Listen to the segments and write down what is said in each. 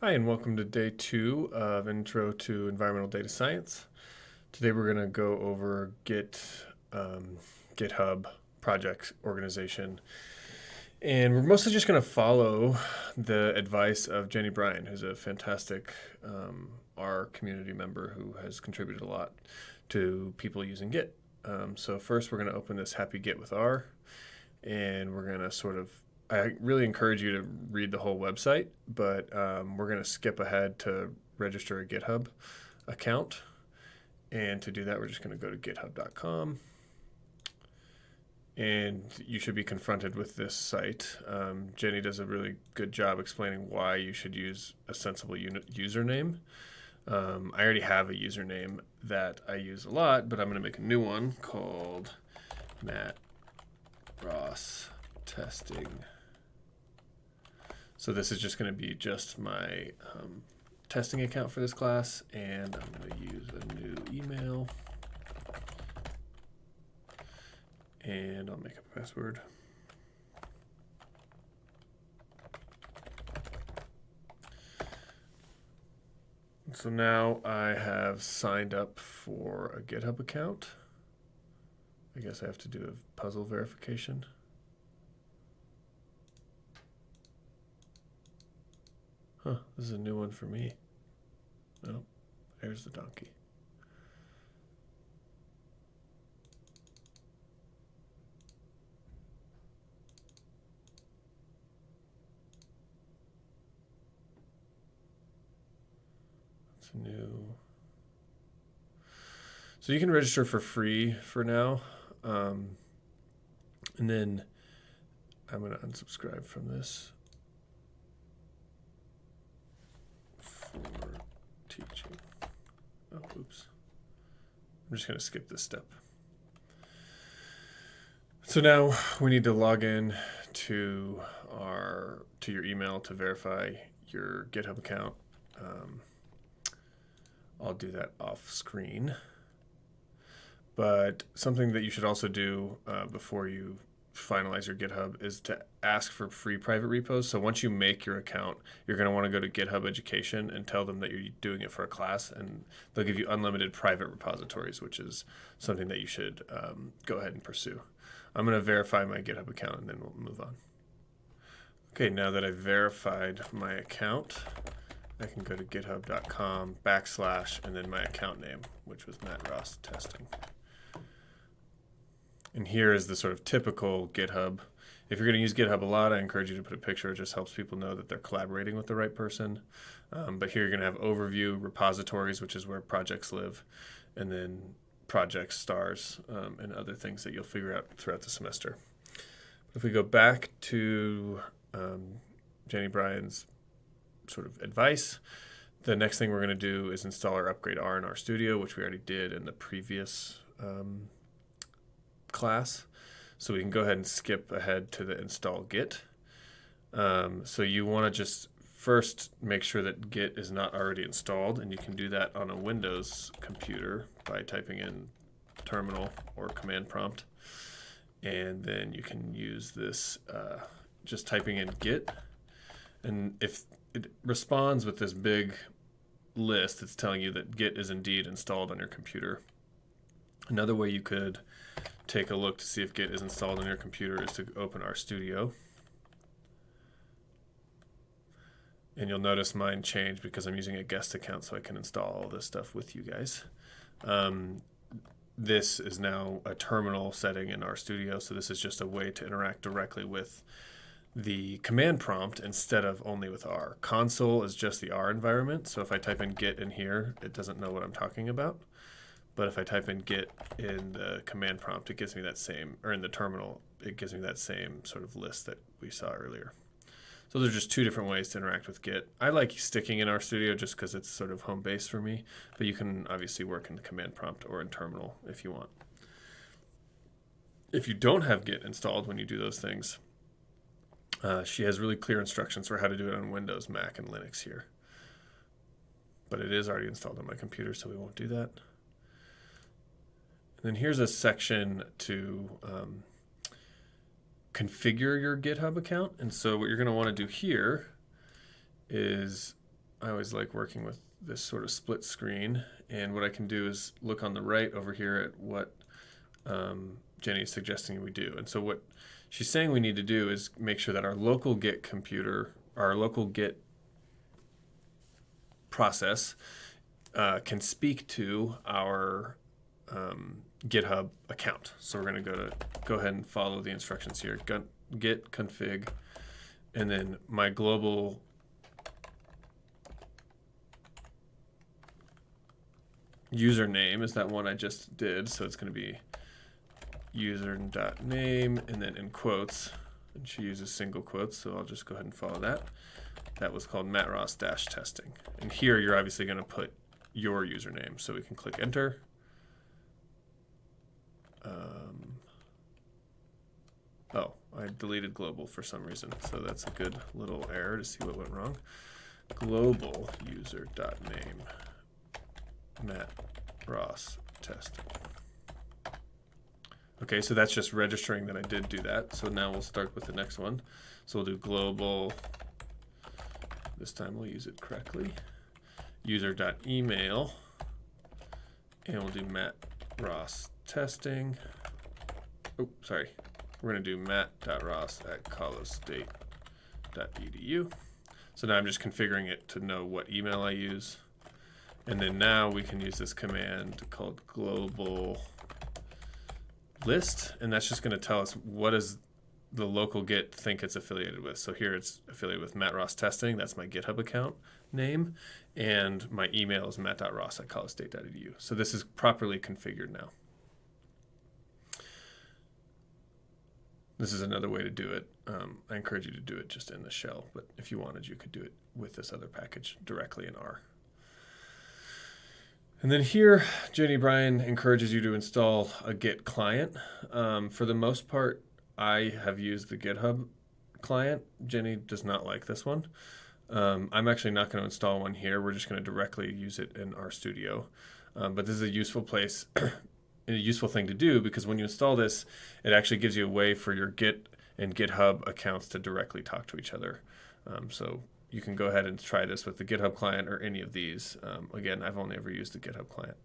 Hi, and welcome to day 2 of Intro to Environmental Data Science. Today we're going to go over GitHub project organization. And we're mostly just going to follow the advice of Jenny Bryan, who's a fantastic R community member who has contributed a lot to people using Git. So first we're going to open this Happy Git with R, and we're going to I really encourage you to read the whole website, but we're going to skip ahead to register a GitHub account. And to do that, we're just going to go to github.com. And you should be confronted with this site. Jenny does a really good job explaining why you should use a sensible username. I already have a username that I use a lot, but I'm going to make a new one called Matt Ross Testing. So this is just going to be just my testing account for this class, and I'm going to use a new email, and I'll make up a password. So now I have signed up for a GitHub account. I guess I have to do a puzzle verification. Huh, this is a new one for me. Oh, there's the donkey. It's new. So you can register for free for now. And then I'm going to unsubscribe from this. For teaching. Oh, oops. I'm just going to skip this step. So now we need to log in to your email to verify your GitHub account. I'll do that off screen. But something that you should also do before you finalize your GitHub is to ask for free private repos. So once you make your account, you're going to want to go to GitHub Education and tell them that you're doing it for a class, and they'll give you unlimited private repositories, which is something that you should go ahead and pursue. I'm going to verify my GitHub account, and then we'll move on. Okay, now that I've verified my account, I can go to github.com / and then my account name, which was Matt Ross Testing. And here is the sort of typical GitHub. If you're going to use GitHub a lot, I encourage you to put a picture. It just helps people know that they're collaborating with the right person. But here you're going to have overview, repositories, which is where projects live, and then project stars and other things that you'll figure out throughout the semester. If we go back to Jenny Bryan's sort of advice, the next thing we're going to do is install or upgrade R in RStudio, which we already did in the previous class. So we can go ahead and skip ahead to the install Git. So you want to just first make sure that Git is not already installed, and you can do that on a Windows computer by typing in terminal or command prompt. And then you can use this just typing in Git. And if it responds with this big list, it's telling you that Git is indeed installed on your computer. Another way you could take a look to see if Git is installed on your computer is to open RStudio. And you'll notice mine changed because I'm using a guest account, so I can install all this stuff with you guys. This is now a terminal setting in RStudio, so this is just a way to interact directly with the command prompt instead of only with R. Console is just the R environment, so if I type in Git in here, it doesn't know what I'm talking about. But if I type in Git in the command prompt, it gives me that same, or in the terminal, it gives me that same sort of list that we saw earlier. So there's just two different ways to interact with Git. I like sticking in RStudio just because it's sort of home base for me, but you can obviously work in the command prompt or in terminal if you want. If you don't have Git installed when you do those things, she has really clear instructions for how to do it on Windows, Mac, and Linux here. But it is already installed on my computer, so we won't do that. And then here's a section to configure your GitHub account. And so what you're going to want to do here is I always like working with this sort of split screen. And what I can do is look on the right over here at what Jenny is suggesting we do. And so what she's saying we need to do is make sure that our local Git computer, our local Git process can speak to our GitHub account. So we're going to go ahead and follow the instructions here. Git config, and then my global username is that one I just did. So it's going to be user.name, and then in quotes, and she uses single quotes, so I'll just go ahead and follow that. That was called Matt Ross -testing. And here you're obviously going to put your username. So we can click enter. Oh, I deleted global for some reason. So that's a good little error to see what went wrong. Global user.name Matt Ross testing. Okay, so that's just registering that I did do that. So now we'll start with the next one. So we'll do global, this time we'll use it correctly, user.email, and we'll do Matt Ross testing. Oh, sorry. We're going to do matt.ross@colostate.edu. So now I'm just configuring it to know what email I use. And then now we can use this command called global list, and that's just going to tell us what does the local Git think it's affiliated with. So here it's affiliated with Matt Ross testing. That's my GitHub account name, and my email is matt.ross@colostate.edu. So this is properly configured now. This is another way to do it. I encourage you to do it just in the shell, but if you wanted, you could do it with this other package directly in R. And then here, Jenny Bryan encourages you to install a Git client. For the most part, I have used the GitHub client. Jenny does not like this one. I'm actually not going to install one here. We're just going to directly use it in RStudio. But this is a useful place, a useful thing to do, because when you install this, it actually gives you a way for your Git and GitHub accounts to directly talk to each other. So you can go ahead and try this with the GitHub client or any of these. Again, I've only ever used the GitHub client.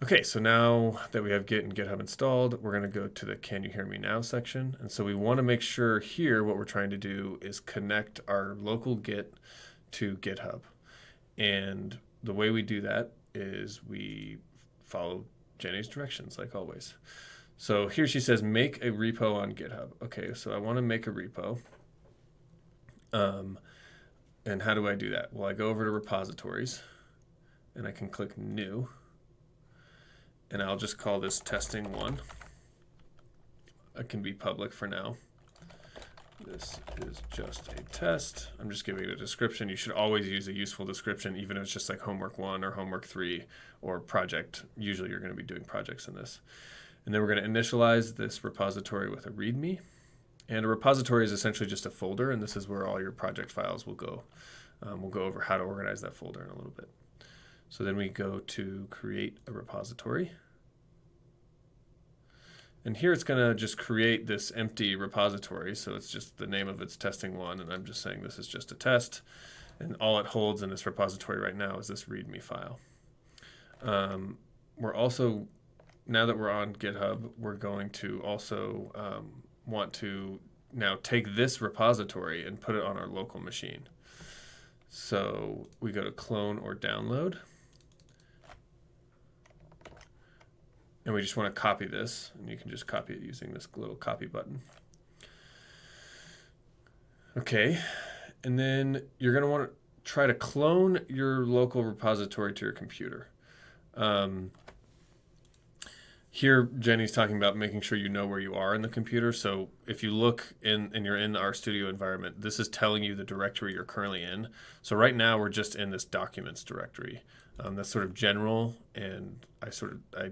Okay, so now that we have Git and GitHub installed, we're going to go to the Can You Hear Me Now section. And so we want to make sure here what we're trying to do is connect our local Git to GitHub. And the way we do that is we follow Jenny's directions, like always. So here she says, make a repo on GitHub. Okay, so I want to make a repo. And how do I do that? Well, I go over to repositories, and I can click new. And I'll just call this testing 1. It can be public for now. This is just a test. I'm just giving it a description. You should always use a useful description, even if it's just like homework 1 or homework 3 or project. Usually you're going to be doing projects in this. And then we're going to initialize this repository with a README. And a repository is essentially just a folder, and this is where all your project files will go. We'll go over how to organize that folder in a little bit. So then we go to create a repository. And here it's going to just create this empty repository. So it's just the name of it's testing 1, and I'm just saying this is just a test. And all it holds in this repository right now is this README file. We're also, now that we're on GitHub, we're going to also want to now take this repository and put it on our local machine. So we go to clone or download. And we just want to copy this, and you can just copy it using this little copy button. Okay, and then you're going to want to try to clone your local repository to your computer. Here, Jenny's talking about making sure you know where you are in the computer. So if you look in and you're in the RStudio environment, this is telling you the directory you're currently in. So right now we're just in this documents directory. That's sort of general, and I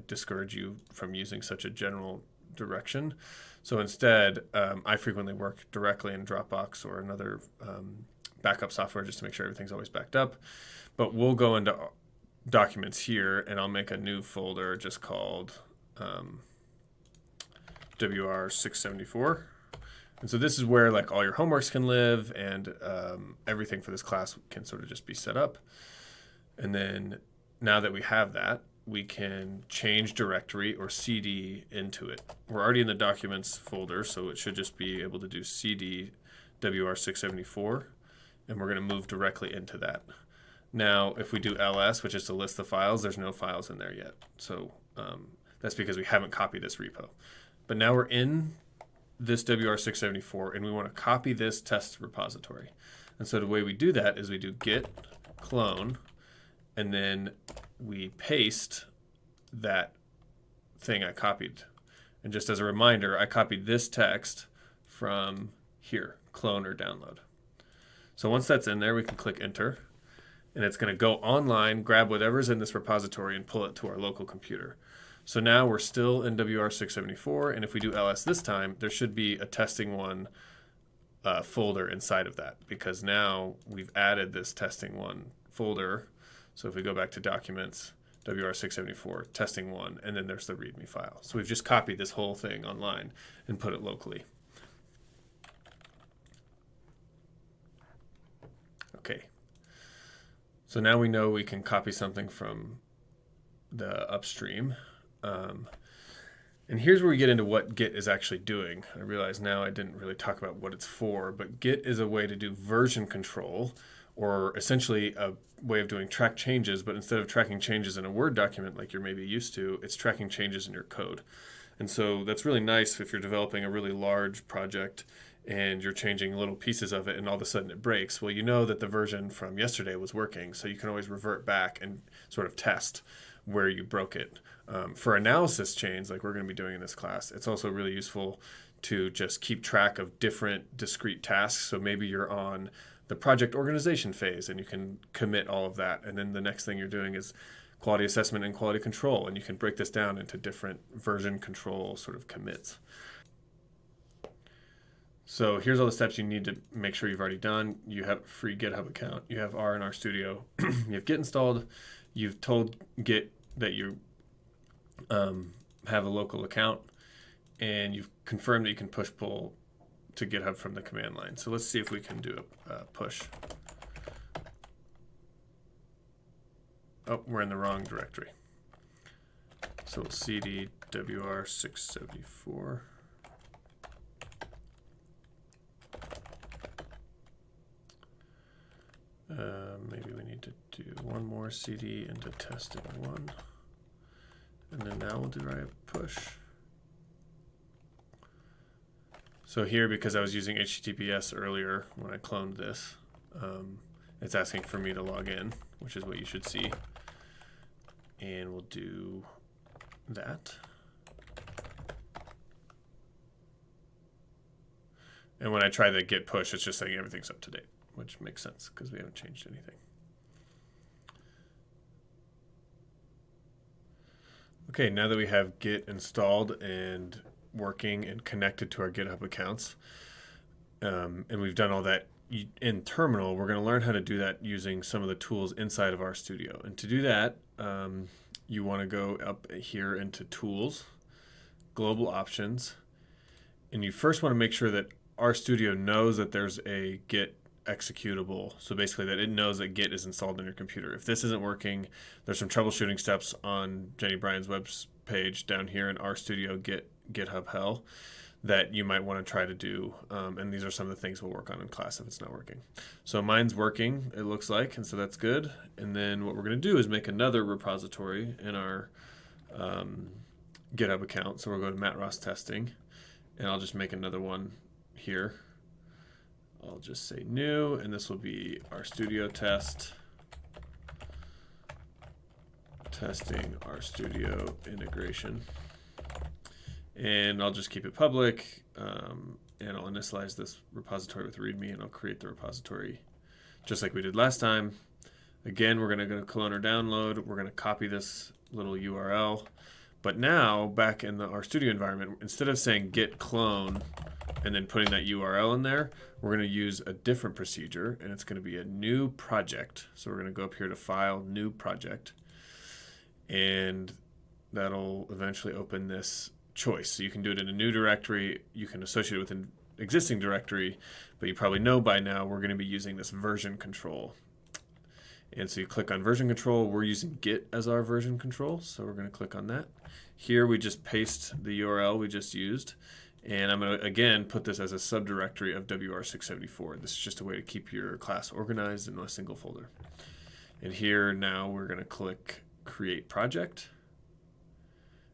discourage you from using such a general direction. So instead, I frequently work directly in Dropbox or another backup software just to make sure everything's always backed up. But we'll go into documents here, and I'll make a new folder just called WR674, And so this is where like all your homeworks can live, and everything for this class can sort of just be set up. And then now that we have that, we can change directory or CD into it. We're already in the documents folder, so it should just be able to do CD WR674, and we're going to move directly into that. Now, if we do ls, which is to list the files, there's no files in there yet. So that's because we haven't copied this repo. But now we're in this WR674, and we want to copy this test repository. And so the way we do that is we do git clone, and then we paste that thing I copied. And just as a reminder, I copied this text from here, clone or download. So once that's in there, we can click enter, and it's going to go online, grab whatever's in this repository, and pull it to our local computer. So now we're still in WR674, and if we do ls this time, there should be a testing one folder inside of that, because now we've added this testing one folder. So if we go back to documents, WR674, testing one, and then there's the README file. So we've just copied this whole thing online and put it locally. Okay. So now we know we can copy something from the upstream. And here's where we get into what Git is actually doing. I realize now I didn't really talk about what it's for, but Git is a way to do version control, or essentially a way of doing track changes, but instead of tracking changes in a Word document like you're maybe used to, it's tracking changes in your code. And so that's really nice if you're developing a really large project and you're changing little pieces of it and all of a sudden it breaks. Well, you know that the version from yesterday was working, so you can always revert back and sort of test where you broke it. For analysis chains, like we're going to be doing in this class, it's also really useful to just keep track of different discrete tasks. So maybe you're on the project organization phase and you can commit all of that. And then the next thing you're doing is quality assessment and quality control. And you can break this down into different version control sort of commits. So here's all the steps you need to make sure you've already done. You have a free GitHub account. You have R in RStudio. You have Git installed. You've told Git that you have a local account, and you've confirmed that you can push pull to GitHub from the command line. So let's see if we can do a push. Oh, we're in the wrong directory. So we'll cd WR674. Maybe we need to do one more cd into testing one. And then now we'll do right push. So here, because I was using HTTPS earlier when I cloned this, it's asking for me to log in, which is what you should see. And we'll do that. And when I try the git push, it's just saying everything's up to date, which makes sense because we haven't changed anything. Okay, now that we have Git installed and working and connected to our GitHub accounts, and we've done all that in terminal, we're going to learn how to do that using some of the tools inside of RStudio. And to do that, you want to go up here into Tools, Global Options, and you first want to make sure that RStudio knows that there's a Git executable. So basically that it knows that Git is installed on your computer. If this isn't working, there's some troubleshooting steps on Jenny Bryan's web page down here in RStudio GitHub Hell that you might want to try to do. And these are some of the things we'll work on in class if it's not working. So mine's working, it looks like, and so that's good. And then what we're going to do is make another repository in our GitHub account. So we'll go to Matt Ross testing, and I'll just make another one here. I'll just say new, and this will be RStudio test, testing RStudio integration. And I'll just keep it public, and I'll initialize this repository with README, and I'll create the repository just like we did last time. Again, we're going to go to clone or download. We're going to copy this little URL. But now, back in the RStudio environment, instead of saying git clone and then putting that URL in there, we're going to use a different procedure, and it's going to be a new project. So we're going to go up here to File, New Project, and that'll eventually open this choice. So you can do it in a new directory, you can associate it with existing directory, but you probably know by now we're going to be using this version control. And so you click on version control. We're using Git as our version control, so we're going to click on that. Here we just paste the URL we just used, and I'm going to again put this as a subdirectory of WR674. This is just a way to keep your class organized in a single folder. And here now we're going to click Create Project,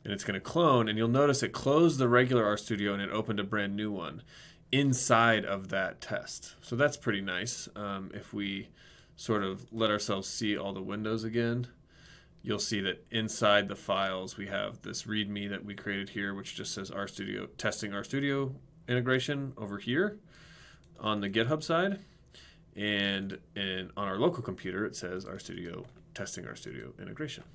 and it's going to clone, and you'll notice it closed the regular RStudio and it opened a brand new one inside of that test. So that's pretty nice. If we sort of let ourselves see all the windows again, you'll see that inside the files we have this README that we created here, which just says RStudio, testing RStudio integration over here on the GitHub side. And on our local computer, it says RStudio, testing RStudio integration.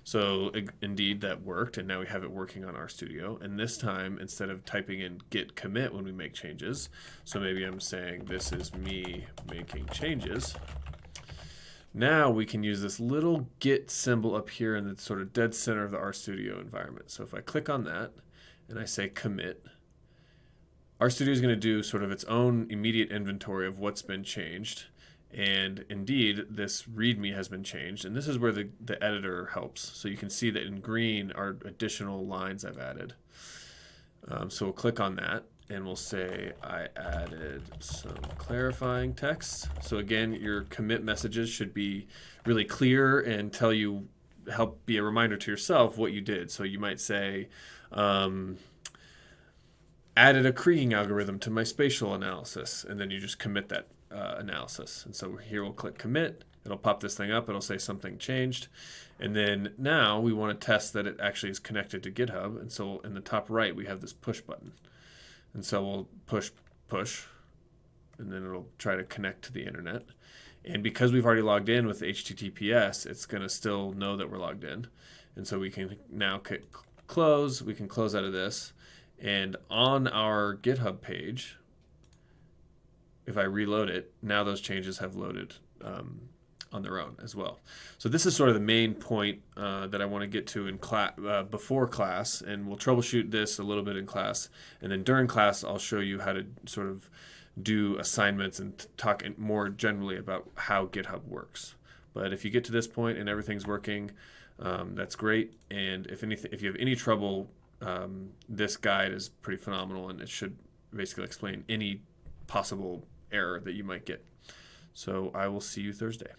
So indeed that worked, and now we have it working on RStudio. And this time, instead of typing in git commit when we make changes, so maybe I'm saying this is me making changes. Now we can use this little Git symbol up here in the sort of dead center of the RStudio environment. So if I click on that and I say commit, RStudio is going to do sort of its own immediate inventory of what's been changed. And indeed, this README has been changed. And this is where the editor helps. So you can see that in green are additional lines I've added. So we'll click on that. And we'll say I added some clarifying text. So again, your commit messages should be really clear and tell you, help be a reminder to yourself what you did. So you might say, added a kriging algorithm to my spatial analysis, and then you just commit that analysis. And so here we'll click commit. It'll pop this thing up. It'll say something changed. And then now we want to test that it actually is connected to GitHub. And so in the top right, we have this push button. And so we'll push, and then it'll try to connect to the internet. And because we've already logged in with HTTPS, it's going to still know that we're logged in. And so we can now click close. We can close out of this. And on our GitHub page, if I reload it, now those changes have loaded on their own as well. So this is sort of the main point that I want to get to in class, before class, and we'll troubleshoot this a little bit in class. And then during class, I'll show you how to sort of do assignments and talk more generally about how GitHub works. But if you get to this point and everything's working, that's great. And if you have any trouble, this guide is pretty phenomenal, and it should basically explain any possible error that you might get. So I will see you Thursday.